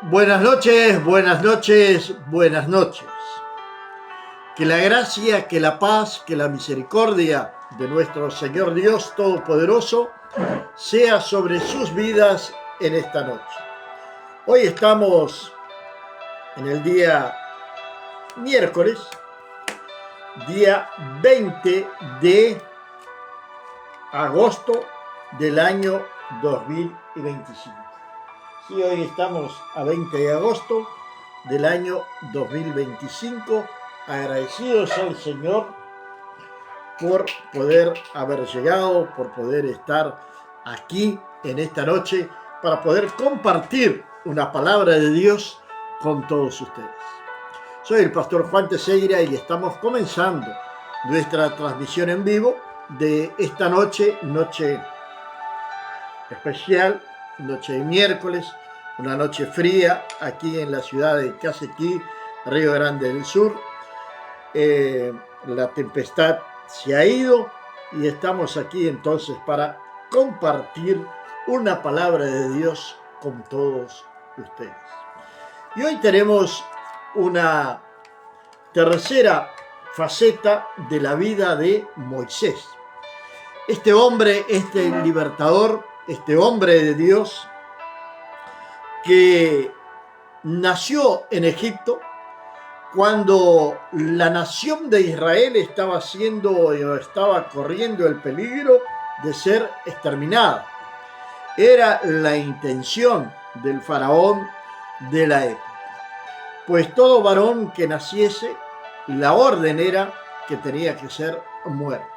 Buenas noches, buenas noches, buenas noches. Que la gracia, que la paz, que la misericordia de nuestro Señor Dios Todopoderoso sea sobre sus vidas en esta noche. Hoy estamos en el día miércoles, día 20 de agosto del año 2025. Sí, hoy estamos a 20 de agosto del año 2025, agradecidos al Señor por poder haber llegado, por poder estar aquí en esta noche, para poder compartir una palabra de Dios con todos ustedes. Soy el pastor Juan Teseira y estamos comenzando nuestra transmisión en vivo de esta noche especial, noche de miércoles, una noche fría aquí en la ciudad de Casequí, Río Grande del Sur. La tempestad se ha ido y estamos aquí entonces para compartir una palabra de Dios con todos ustedes. Y hoy tenemos una tercera faceta de la vida de Moisés. Este hombre, este libertador, este hombre de Dios que nació en Egipto cuando la nación de Israel estaba corriendo el peligro de ser exterminada. Era la intención del faraón de la época. Pues todo varón que naciese, la orden era que tenía que ser muerto.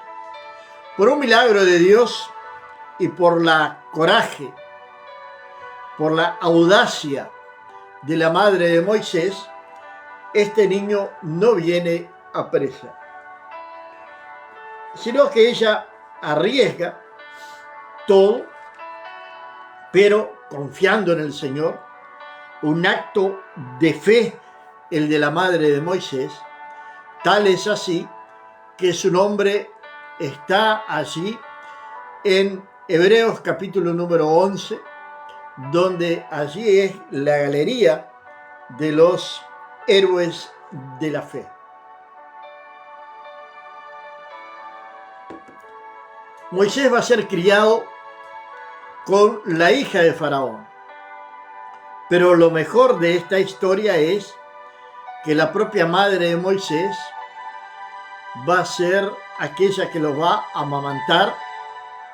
Por un milagro de Dios y por la coraje, por la audacia de la madre de Moisés, este niño no viene a presa, sino que ella arriesga todo, pero confiando en el Señor, un acto de fe, el de la madre de Moisés, tal es así que su nombre está allí en Hebreos capítulo número 11, donde allí es la galería de los héroes de la fe. Moisés va a ser criado con la hija de Faraón, pero lo mejor de esta historia es que la propia madre de Moisés va a ser aquella que lo va a amamantar,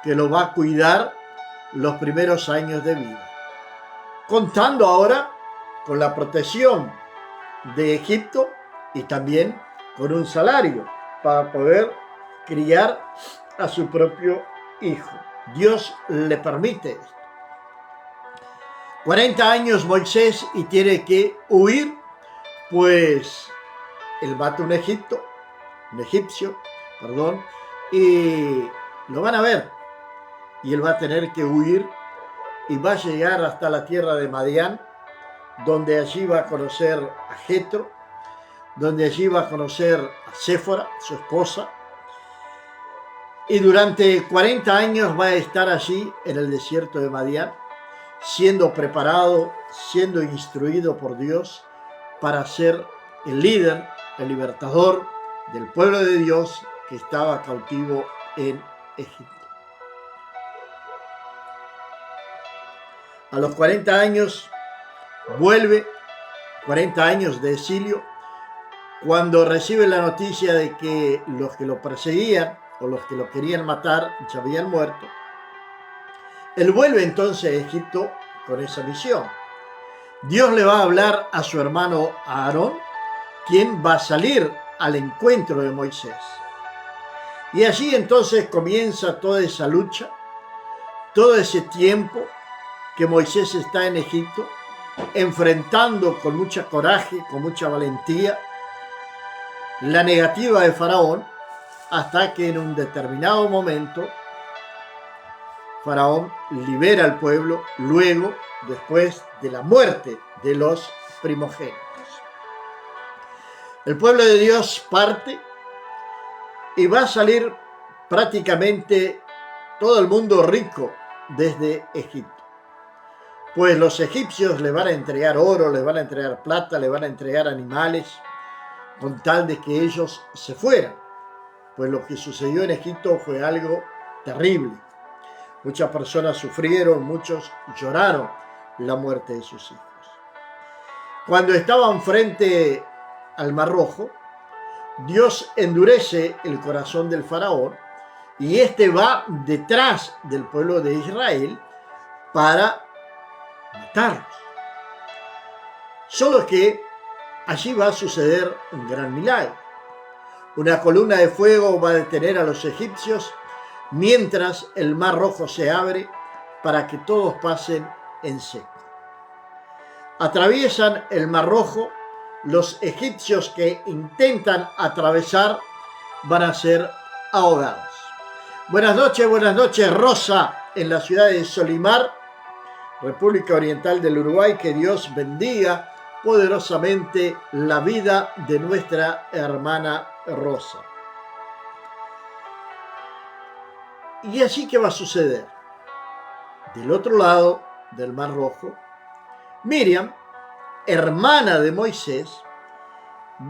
que lo va a cuidar los primeros años de vida, contando ahora con la protección de Egipto y también con un salario para poder criar a su propio hijo. Dios le permite esto. 40 años Moisés y tiene que huir, pues él mata un egipcio, y lo van a ver. Y él va a tener que huir y va a llegar hasta la tierra de Madián, donde allí va a conocer a Jetro, donde allí va a conocer a Séfora, su esposa, y durante 40 años va a estar allí en el desierto de Madián, siendo preparado, siendo instruido por Dios para ser el líder, el libertador del pueblo de Dios que estaba cautivo en Egipto. A los 40 años vuelve, 40 años de exilio, cuando recibe la noticia de que los que lo perseguían o los que lo querían matar ya habían muerto. Él vuelve entonces a Egipto con esa misión. Dios le va a hablar a su hermano Aarón, quien va a salir al encuentro de Moisés. Y allí entonces comienza toda esa lucha, todo ese tiempo que Moisés está en Egipto, enfrentando con mucha coraje, con mucha valentía, la negativa de Faraón, hasta que en un determinado momento Faraón libera al pueblo, luego, después de la muerte de los primogénitos. El pueblo de Dios parte y va a salir prácticamente todo el mundo rico desde Egipto. pues los egipcios le van a entregar oro, le van a entregar plata, le van a entregar animales, con tal de que ellos se fueran. Pues lo que sucedió en Egipto fue algo terrible. Muchas personas sufrieron, muchos lloraron la muerte de sus hijos. Cuando estaban frente al Mar Rojo, Dios endurece el corazón del faraón y este va detrás del pueblo de Israel para matarlos. Solo que allí va a suceder un gran milagro. Una columna de fuego va a detener a los egipcios mientras el Mar Rojo se abre para que todos pasen en seco. Atraviesan el Mar Rojo. Los egipcios que intentan atravesar van a ser ahogados. Buenas noches, Rosa, en la ciudad de Solimar, República Oriental del Uruguay. Que Dios bendiga poderosamente la vida de nuestra hermana Rosa. Y así que va a suceder. Del otro lado del Mar Rojo, Miriam, hermana de Moisés,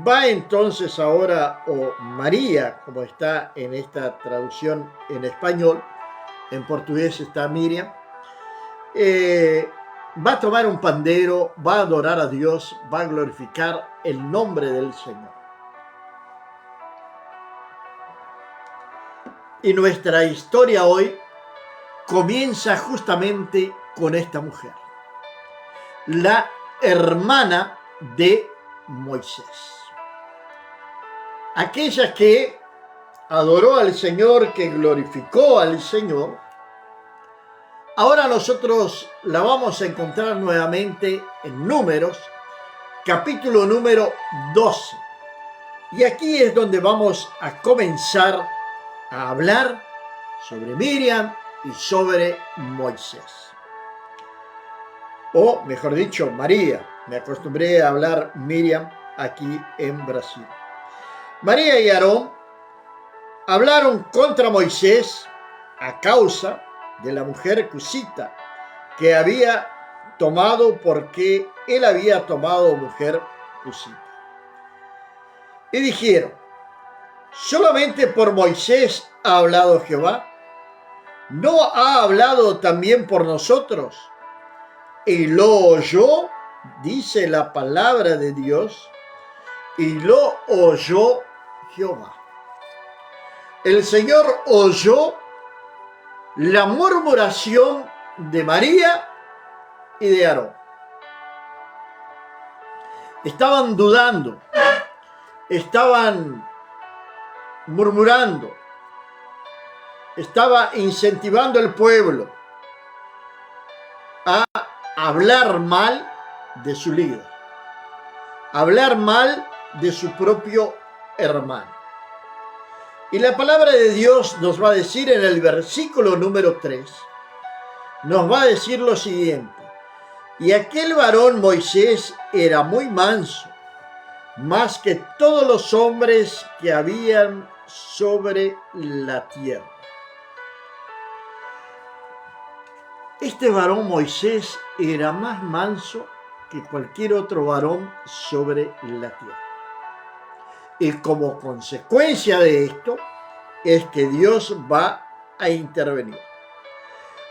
va entonces ahora, o María, como está en esta traducción en español, en portugués está Miriam, va a tomar un pandero, va a adorar a Dios, va a glorificar el nombre del Señor. Y nuestra historia hoy comienza justamente con esta mujer, la hermana de Moisés. Aquella que adoró al Señor, que glorificó al Señor. Ahora nosotros la vamos a encontrar nuevamente en Números, capítulo número 12. Y aquí es donde vamos a comenzar a hablar sobre Miriam y sobre Moisés. O, mejor dicho, María. Me acostumbré a hablar Miriam aquí en Brasil. María y Aarón hablaron contra Moisés a causa de la mujer cusita que había tomado, porque él había tomado mujer cusita. Y dijeron: ¿solamente por Moisés ha hablado Jehová? ¿No ha hablado también por nosotros? Y lo oyó, dice la palabra de Dios, y lo oyó Jehová. El Señor oyó la murmuración de María y de Aarón. Estaban dudando, estaban murmurando, estaba incentivando al pueblo a hablar mal de su líder, hablar mal de su propio hermano. Y la palabra de Dios nos va a decir en el versículo número 3, nos va a decir lo siguiente: y aquel varón Moisés era muy manso, más que todos los hombres que habían sobre la tierra. Este varón Moisés era más manso que cualquier otro varón sobre la tierra. Y como consecuencia de esto es que Dios va a intervenir.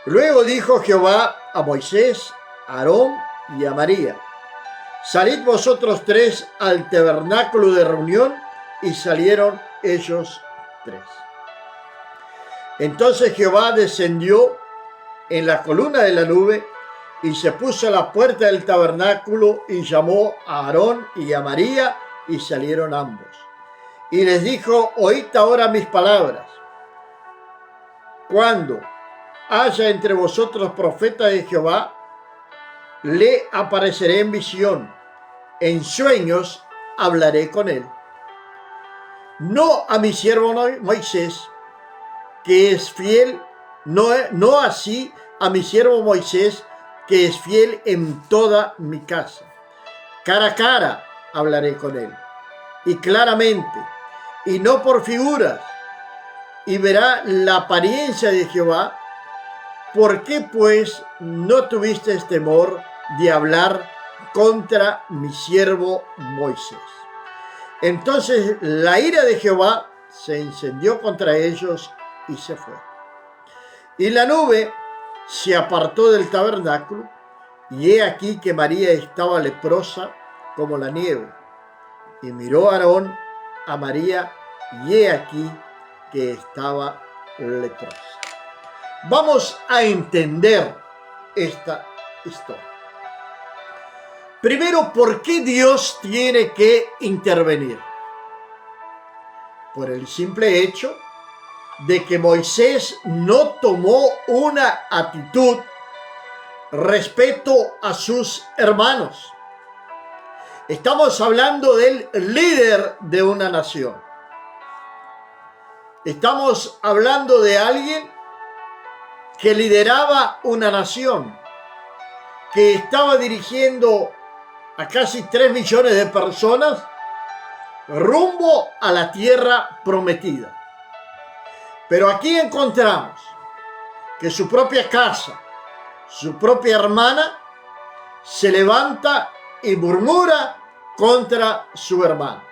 Luego dijo Jehová a Moisés, a Aarón y a María: salid vosotros tres al tabernáculo de reunión. Y salieron ellos tres. Entonces Jehová descendió en la columna de la nube y se puso a la puerta del tabernáculo y llamó a Aarón y a María, y salieron ambos. Y les dijo: oíd ahora mis palabras. Cuando haya entre vosotros profeta de Jehová, le apareceré en visión, en sueños hablaré con él. No a mi siervo Moisés, que es fiel, no así a mi siervo Moisés, que es fiel en toda mi casa. Cara a cara hablaré con él, y claramente, y no por figuras, y verá la apariencia de Jehová, ¿por qué pues no tuviste temor de hablar contra mi siervo Moisés? Entonces la ira de Jehová se encendió contra ellos y se fue. Y la nube se apartó del tabernáculo, y he aquí que María estaba leprosa como la nieve. Y miró Aarón a María, y he aquí que estaba leprosa. Vamos a entender esta historia. Primero, ¿por qué Dios tiene que intervenir? Por el simple hecho de que Moisés no tomó una actitud respecto a sus hermanos. Estamos hablando del líder de una nación. Estamos hablando de alguien que lideraba una nación, que estaba dirigiendo a casi 3 millones de personas rumbo a la tierra prometida. Pero aquí encontramos que su propia casa, su propia hermana, se levanta y murmura contra su hermano.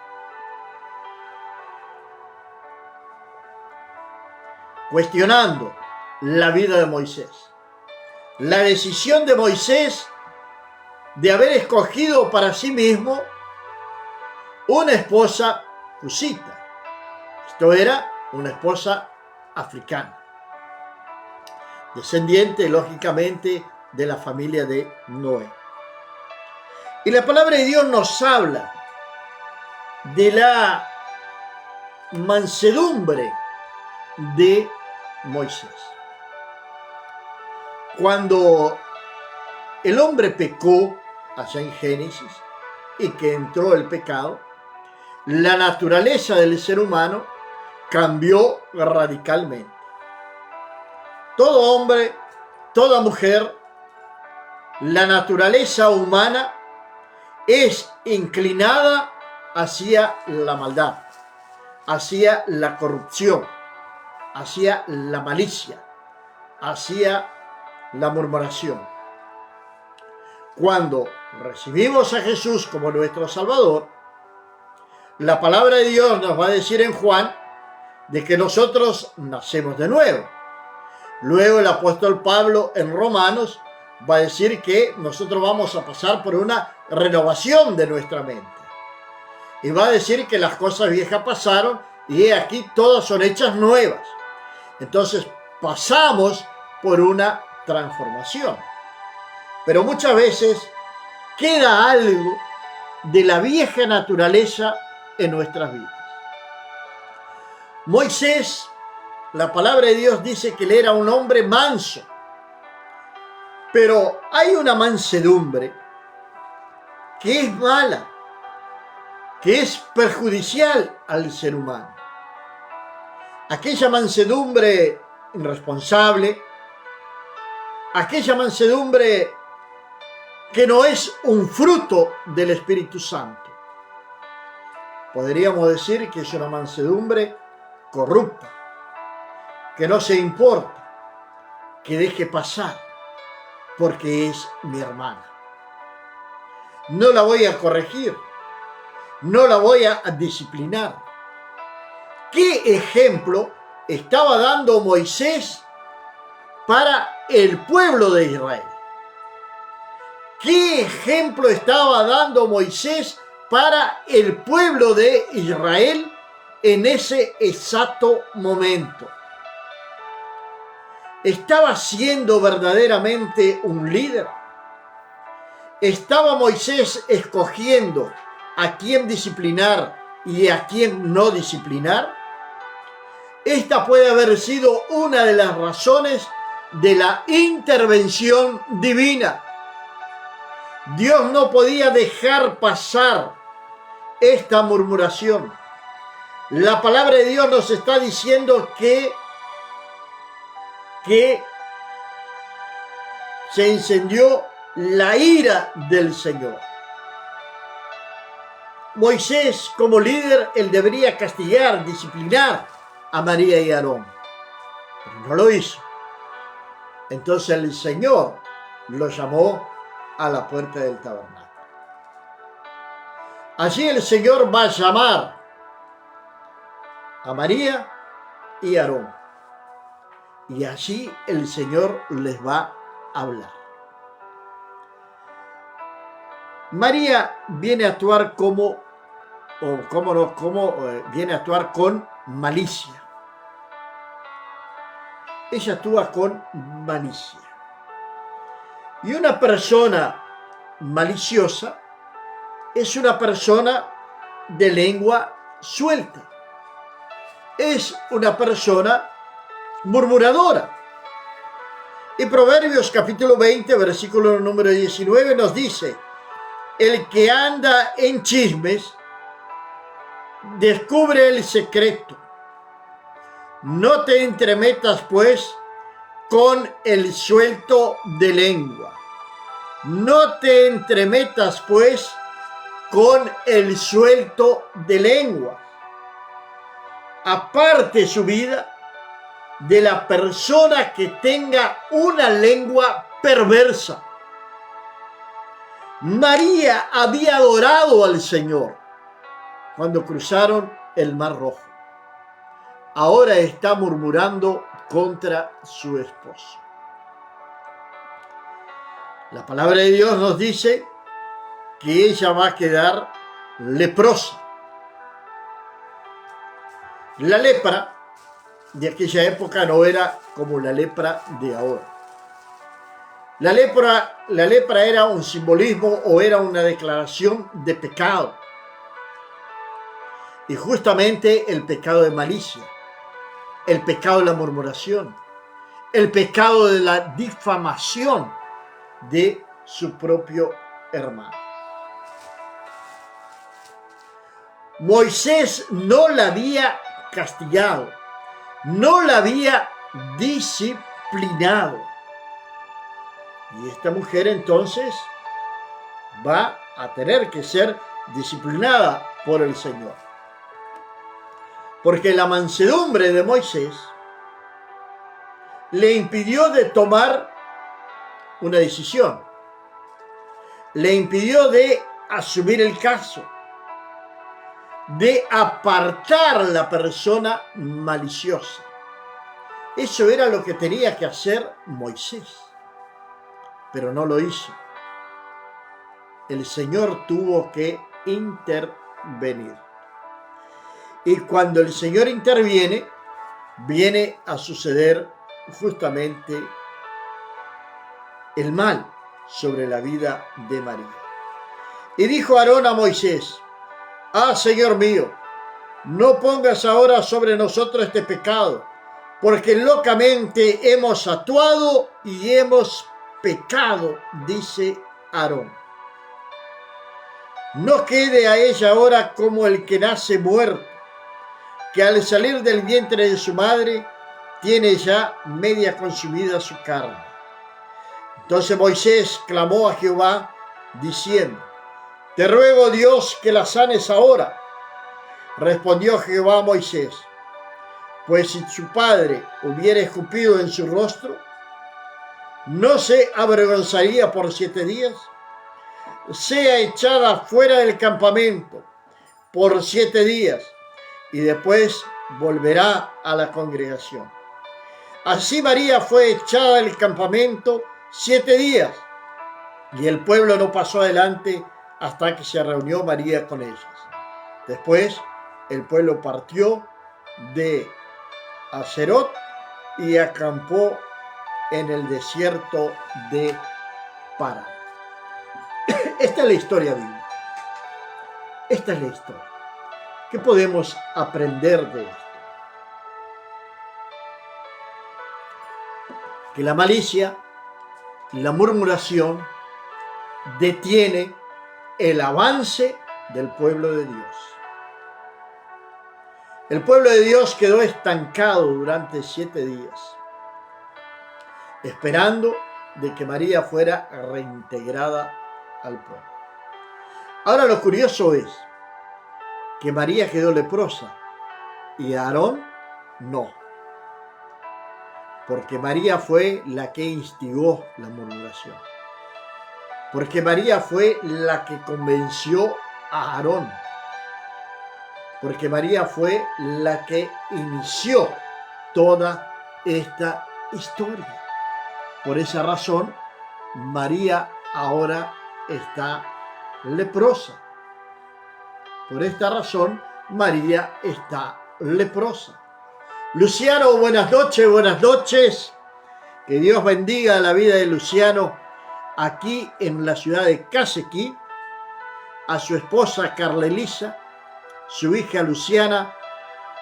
Cuestionando la vida de Moisés. La decisión de Moisés de haber escogido para sí mismo una esposa cusita. Esto era una esposa africana, descendiente lógicamente de la familia de Noé. Y la palabra de Dios nos habla de la mansedumbre de Moisés. Cuando el hombre pecó allá en Génesis y que entró el pecado, la naturaleza del ser humano cambió radicalmente. Todo hombre, toda mujer, la naturaleza humana es inclinada hacia la maldad, hacia la corrupción, hacia la malicia, hacia la murmuración. Cuando recibimos a Jesús como nuestro Salvador, la palabra de Dios nos va a decir en Juan de que nosotros nacemos de nuevo. Luego el apóstol Pablo en Romanos va a decir que nosotros vamos a pasar por una renovación de nuestra mente. Y va a decir que las cosas viejas pasaron y he aquí todas son hechas nuevas. Entonces pasamos por una transformación. Pero muchas veces queda algo de la vieja naturaleza en nuestras vidas. Moisés, la palabra de Dios dice que él era un hombre manso. Pero hay una mansedumbre que es mala, que es perjudicial al ser humano. Aquella mansedumbre irresponsable, aquella mansedumbre que no es un fruto del Espíritu Santo. Podríamos decir que es una mansedumbre corrupta, que no se importa, que deje pasar, porque es mi hermana. No la voy a corregir, no la voy a disciplinar. ¿Qué ejemplo estaba dando Moisés para el pueblo de Israel? ¿Qué ejemplo estaba dando Moisés para el pueblo de Israel en ese exacto momento? ¿Estaba siendo verdaderamente un líder? ¿Estaba Moisés escogiendo a quién disciplinar y a quién no disciplinar? Esta puede haber sido una de las razones de la intervención divina. Dios no podía dejar pasar esta murmuración. La palabra de Dios nos está diciendo que se encendió la ira del Señor. Moisés, como líder, él debería castigar, disciplinar a María y Aarón, pero no lo hizo. Entonces el Señor lo llamó a la puerta del tabernáculo. Allí el Señor va a llamar a María y a Aarón. Y allí el Señor les va a hablar. María viene a actuar viene a actuar con malicia. Ella actúa con malicia. Y una persona maliciosa es una persona de lengua suelta. Es una persona murmuradora. Y Proverbios capítulo 20, versículo número 19 nos dice: el que anda en chismes descubre el secreto. No te entremetas pues con el suelto de lengua. No te entremetas pues con el suelto de lengua. Aparte su vida de la persona que tenga una lengua perversa. María había adorado al Señor cuando cruzaron el Mar Rojo. Ahora está murmurando contra su esposo. La palabra de Dios nos dice que ella va a quedar leprosa. La lepra de aquella época no era como la lepra de ahora. La lepra era un simbolismo o era una declaración de pecado. Y justamente el pecado de malicia, el pecado de la murmuración, el pecado de la difamación de su propio hermano. Moisés no la había castigado, no la había disciplinado. Y esta mujer entonces va a tener que ser disciplinada por el Señor. Porque la mansedumbre de Moisés le impidió de tomar una decisión. Le impidió de asumir el caso, de apartar a la persona maliciosa. Eso era lo que tenía que hacer Moisés, pero no lo hizo. El Señor tuvo que intervenir. Y cuando el Señor interviene, viene a suceder justamente el mal sobre la vida de María. Y dijo Aarón a Moisés: ah, Señor mío, no pongas ahora sobre nosotros este pecado, porque locamente hemos actuado y hemos pecado, dice Aarón. No quede a ella ahora como el que nace muerto, que al salir del vientre de su madre tiene ya media consumida su carne. Entonces Moisés clamó a Jehová diciendo: te ruego, Dios, que la sanes ahora. Respondió Jehová a Moisés: pues si su padre hubiera escupido en su rostro, ¿no se avergonzaría por 7 días? Sea echada fuera del campamento por 7 días y después volverá a la congregación. Así María fue echada del campamento 7 días y el pueblo no pasó adelante hasta que se reunió María con ellas. Después el pueblo partió de Aserot y acampó en el desierto de Parán. Esta es la historia bíblica. Esta es la historia. ¿Qué podemos aprender de esto? Que la malicia y la murmuración detiene el avance del pueblo de Dios. El pueblo de Dios quedó estancado durante 7 días, esperando de que María fuera reintegrada al pueblo. Ahora lo curioso es que María quedó leprosa y Aarón no. Porque María fue la que instigó la murmuración. Porque María fue la que convenció a Aarón. Porque María fue la que inició toda esta historia. Por esa razón, María ahora está leprosa. Por esta razón, María está leprosa. Luciano, buenas noches, buenas noches. Que Dios bendiga la vida de Luciano aquí en la ciudad de Casequí, a su esposa Carla Elisa, su hija Luciana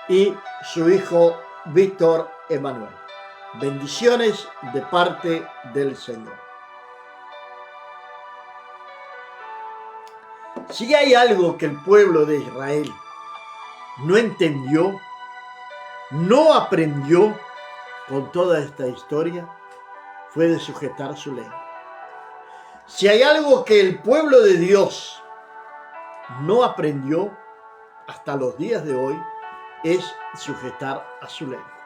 y su hijo Víctor Emanuel. Bendiciones de parte del Señor. Si hay algo que el pueblo de Israel no entendió, no aprendió con toda esta historia, fue de sujetar su lengua. Si hay algo que el pueblo de Dios no aprendió hasta los días de hoy, es sujetar a su lengua.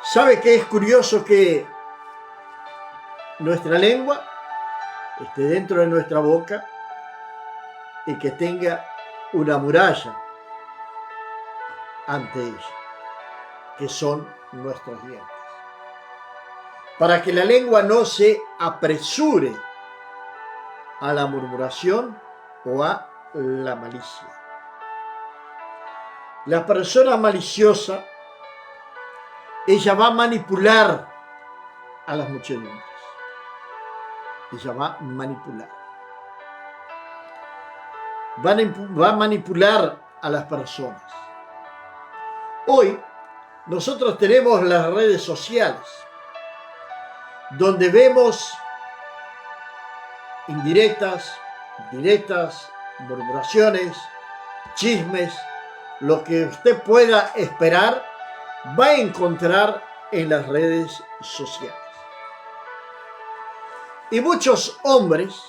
¿Sabe qué es curioso? Que nuestra lengua esté dentro de nuestra boca y que tenga una muralla ante ella, que son nuestros dientes, para que la lengua no se apresure a la murmuración o a la malicia. La persona maliciosa, ella va a manipular a las muchedumbres. Ella va a manipular. Va a manipular a las personas. Hoy nosotros tenemos las redes sociales, donde vemos indirectas, directas, murmuraciones, chismes, lo que usted pueda esperar, va a encontrar en las redes sociales. Y muchos hombres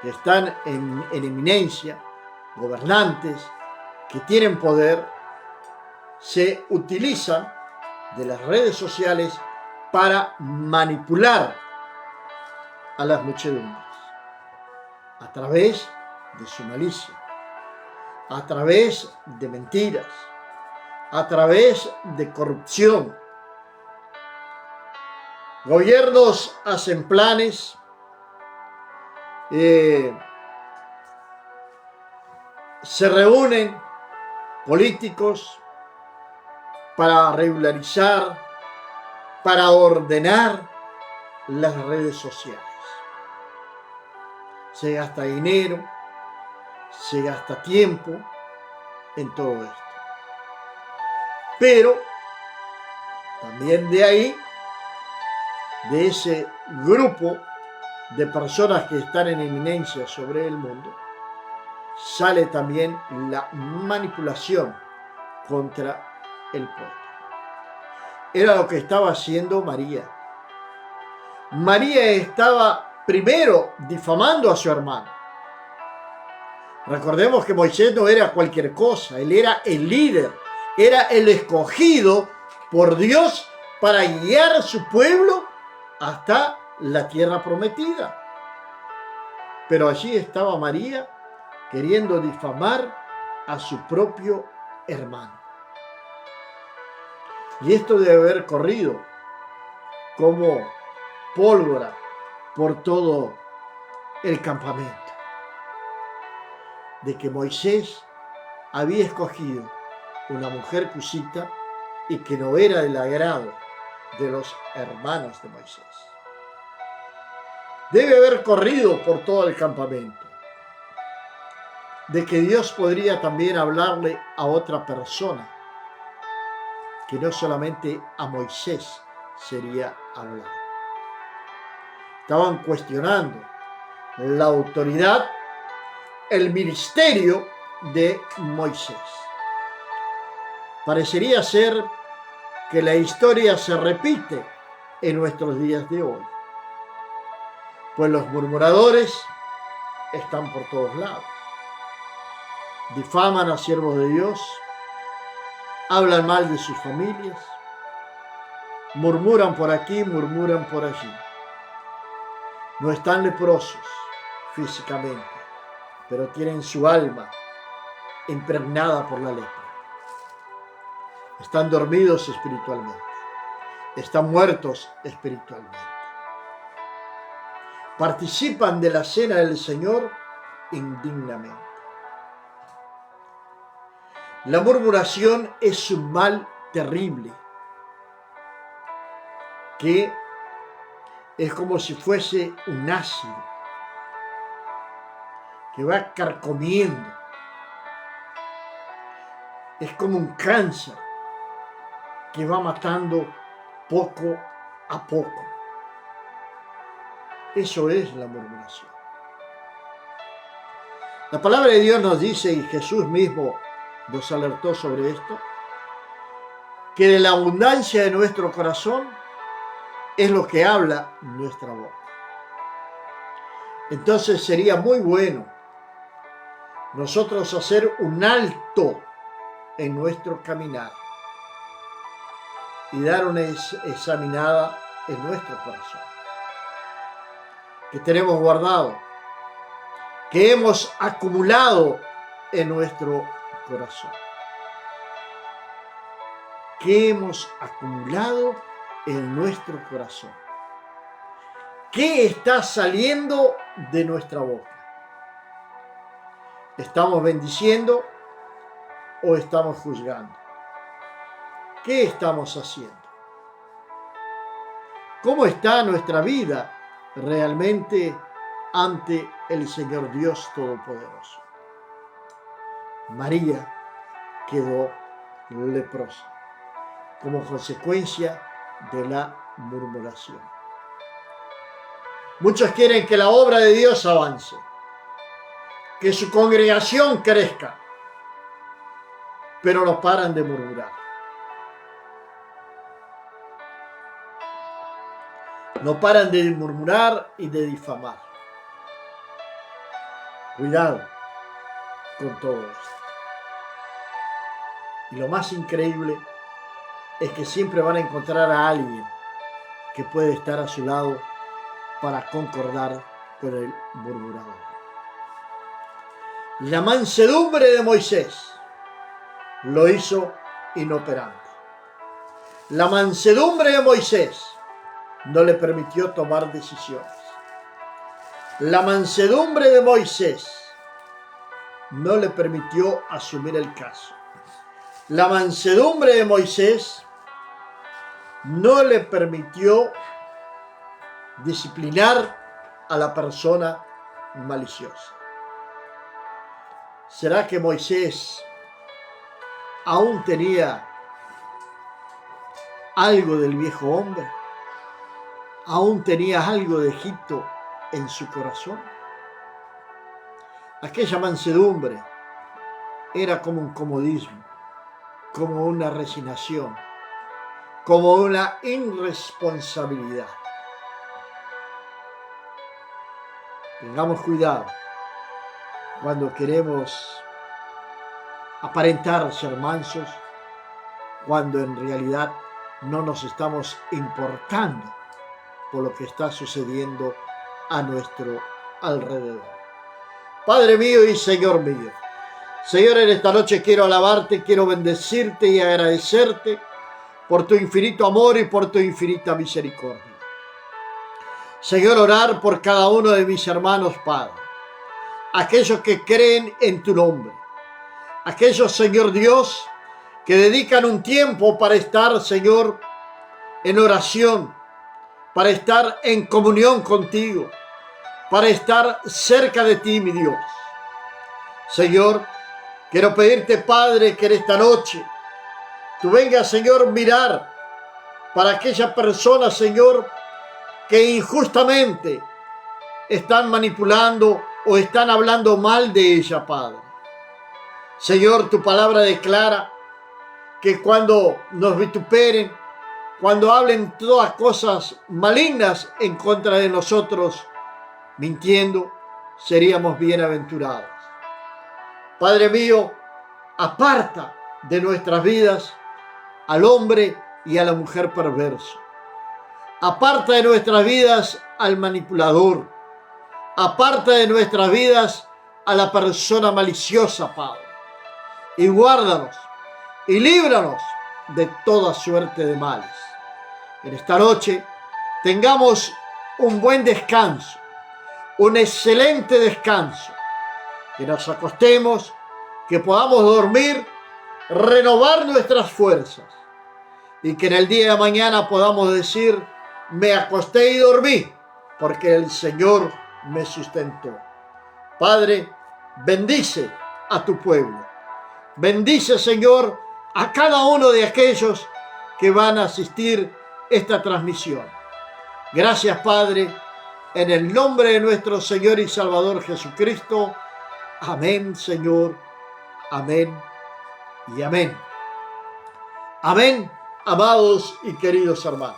que están en eminencia, gobernantes, que tienen poder, se utilizan de las redes sociales para manipular a las muchedumbres a través de su malicia, a través de mentiras, a través de corrupción. Gobiernos hacen planes, se reúnen políticos para regularizar, para ordenar las redes sociales. Se gasta dinero, se gasta tiempo en todo esto. Pero también de ahí, de ese grupo de personas que están en eminencia sobre el mundo, sale también la manipulación contra el pueblo. Era lo que estaba haciendo María. María estaba primero difamando a su hermano. Recordemos que Moisés no era cualquier cosa, él era el líder, era el escogido por Dios para guiar a su pueblo hasta la tierra prometida. Pero allí estaba María queriendo difamar a su propio hermano. Y esto debe haber corrido como pólvora por todo el campamento, de que Moisés había escogido una mujer cusita y que no era del agrado de los hermanos de Moisés. Debe haber corrido por todo el campamento, de que Dios podría también hablarle a otra persona, que no solamente a Moisés sería hablado. Estaban cuestionando la autoridad, el ministerio de Moisés. Parecería ser que la historia se repite en nuestros días de hoy, pues los murmuradores están por todos lados. Difaman a siervos de Dios, hablan mal de sus familias, murmuran por aquí, murmuran por allí. No están leprosos físicamente, pero tienen su alma impregnada por la lepra. Están dormidos espiritualmente, están muertos espiritualmente. Participan de la cena del Señor indignamente. La murmuración es un mal terrible que es como si fuese un ácido que va carcomiendo. Es como un cáncer que va matando poco a poco. Eso es la murmuración. La palabra de Dios nos dice, y Jesús mismo nos alertó sobre esto, que de la abundancia de nuestro corazón es lo que habla nuestra boca. Entonces sería muy bueno nosotros hacer un alto en nuestro caminar y dar una examinada en nuestro corazón, que tenemos guardado, que hemos acumulado en nuestro corazón, que hemos acumulado en nuestro corazón. ¿Qué está saliendo de nuestra boca? ¿Estamos bendiciendo o estamos juzgando? ¿Qué estamos haciendo? ¿Cómo está nuestra vida realmente ante el Señor Dios Todopoderoso? María quedó leprosa como consecuencia de la murmuración. Muchos quieren que la obra de Dios avance, que su congregación crezca, pero no paran de murmurar. No paran de murmurar y de difamar. Cuidado con todo esto. Y lo más increíble es que siempre van a encontrar a alguien que puede estar a su lado para concordar con el murmurador. La mansedumbre de Moisés lo hizo inoperante. La mansedumbre de Moisés no le permitió tomar decisiones. La mansedumbre de Moisés no le permitió asumir el caso. La mansedumbre de Moisés no le permitió disciplinar a la persona maliciosa. ¿Será que Moisés aún tenía algo del viejo hombre? ¿Aún tenía algo de Egipto en su corazón? Aquella mansedumbre era como un comodismo, como una resignación, como una irresponsabilidad. Tengamos cuidado cuando queremos aparentar ser mansos, cuando en realidad no nos estamos importando por lo que está sucediendo a nuestro alrededor. Padre mío y Señor mío, Señor, en esta noche quiero alabarte, quiero bendecirte y agradecerte por tu infinito amor y por tu infinita misericordia. Señor, orar por cada uno de mis hermanos, Padre, aquellos que creen en tu nombre, aquellos, Señor Dios, que dedican un tiempo para estar, Señor, en oración, para estar en comunión contigo, para estar cerca de ti, mi Dios. Señor, quiero pedirte, Padre, que en esta noche tú vengas, Señor, mirar para aquella persona, Señor, que injustamente están manipulando o están hablando mal de ella, Padre. Señor, tu palabra declara que cuando nos vituperen, cuando hablen todas cosas malignas en contra de nosotros, mintiendo, seríamos bienaventurados. Padre mío, aparta de nuestras vidas al hombre y a la mujer perverso. Aparta de nuestras vidas al manipulador. Aparta de nuestras vidas a la persona maliciosa, Padre. Y guárdanos y líbranos de toda suerte de males. En esta noche tengamos un buen descanso, un excelente descanso. Que nos acostemos, que podamos dormir, renovar nuestras fuerzas. Y que en el día de mañana podamos decir, me acosté y dormí, porque el Señor me sustentó. Padre, bendice a tu pueblo. Bendice, Señor, a cada uno de aquellos que van a asistir esta transmisión. Gracias, Padre, en el nombre de nuestro Señor y Salvador Jesucristo. Amén, Señor. Amén y amén. Amén, amados y queridos hermanos.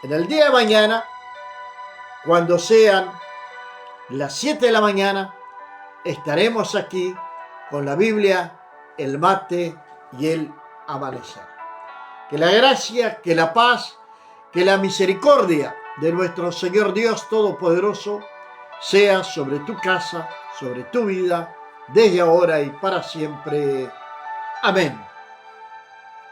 En el día de mañana, cuando sean las 7 de la mañana, estaremos aquí con la Biblia, el mate y el amanecer. Que la gracia, que la paz, que la misericordia de nuestro Señor Dios Todopoderoso sea sobre tu casa, sobre tu vida, desde ahora y para siempre. Amén.